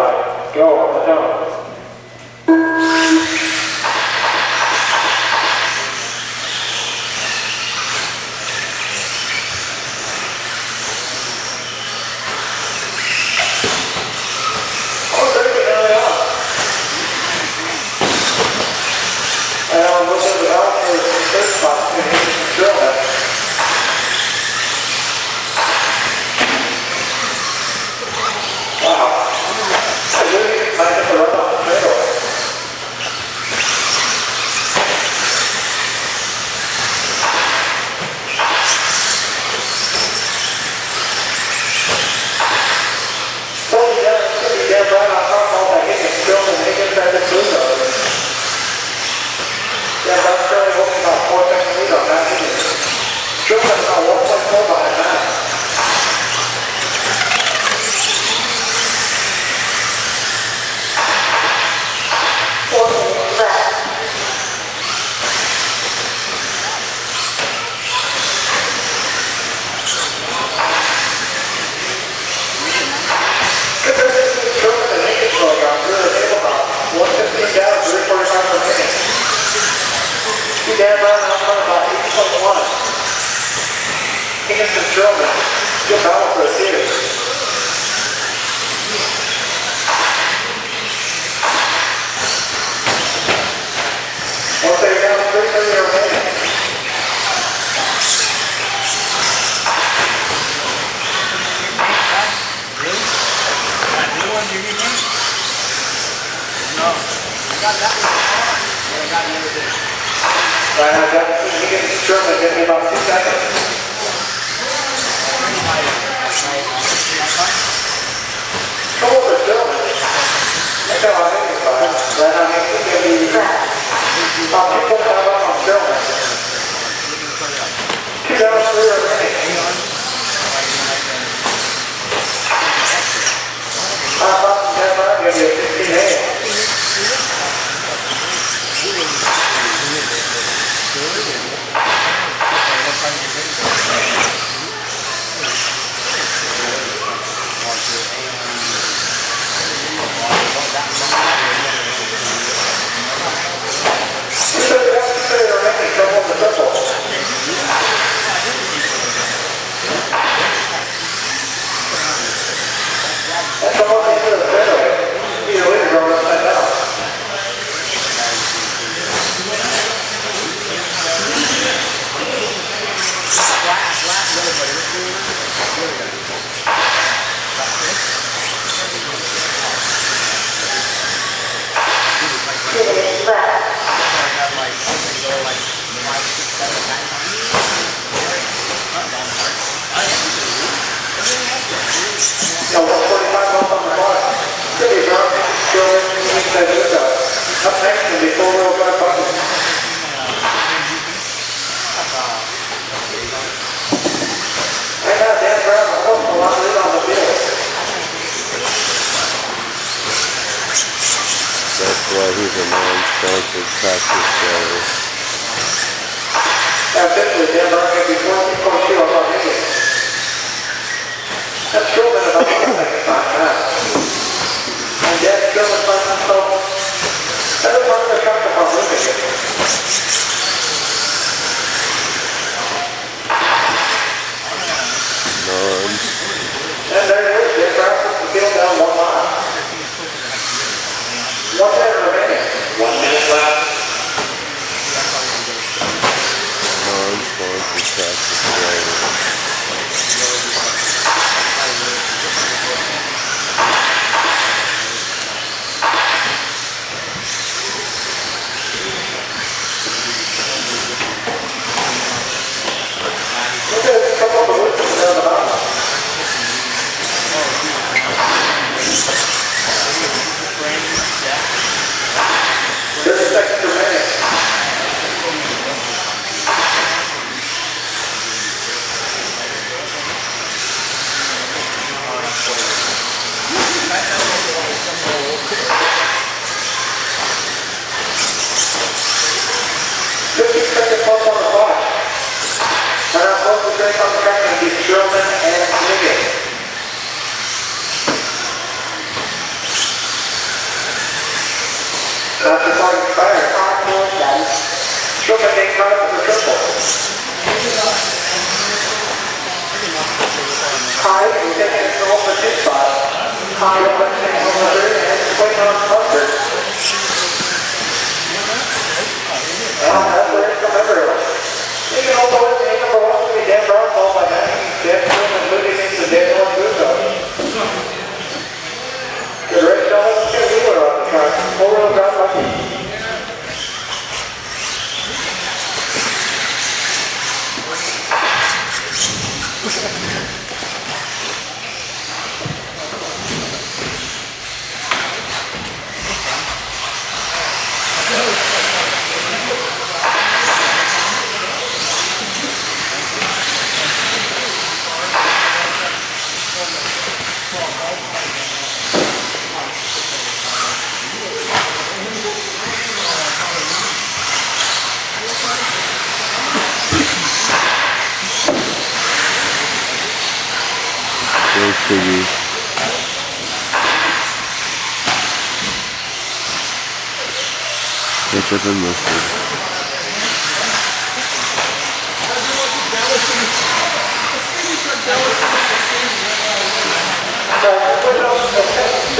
right. Go on the jump. That's why he's a non-sponsored practice driver. That's true, man. About and that's true, everyone in the truck about moving it. Nons. And there it is. They're practicing the field down 1 mile. 1 minute remaining. 1 minute left. Non-sponsored practice driver. expired. Triple game card for the triple. High, we're taking it home for 2 spots. High, we're taking home for 3, and swing on Mustard. Well, that's where it's from everyone. You can also win the number 1 to be Dan Brown, followed by Matthew Jeff Bloom and Moody into Daniel and Busso. Good race, gentlemen. Tim Wheeler on the track. 4-wheel drive lucky. There's Piggy. Ketchup and mustard.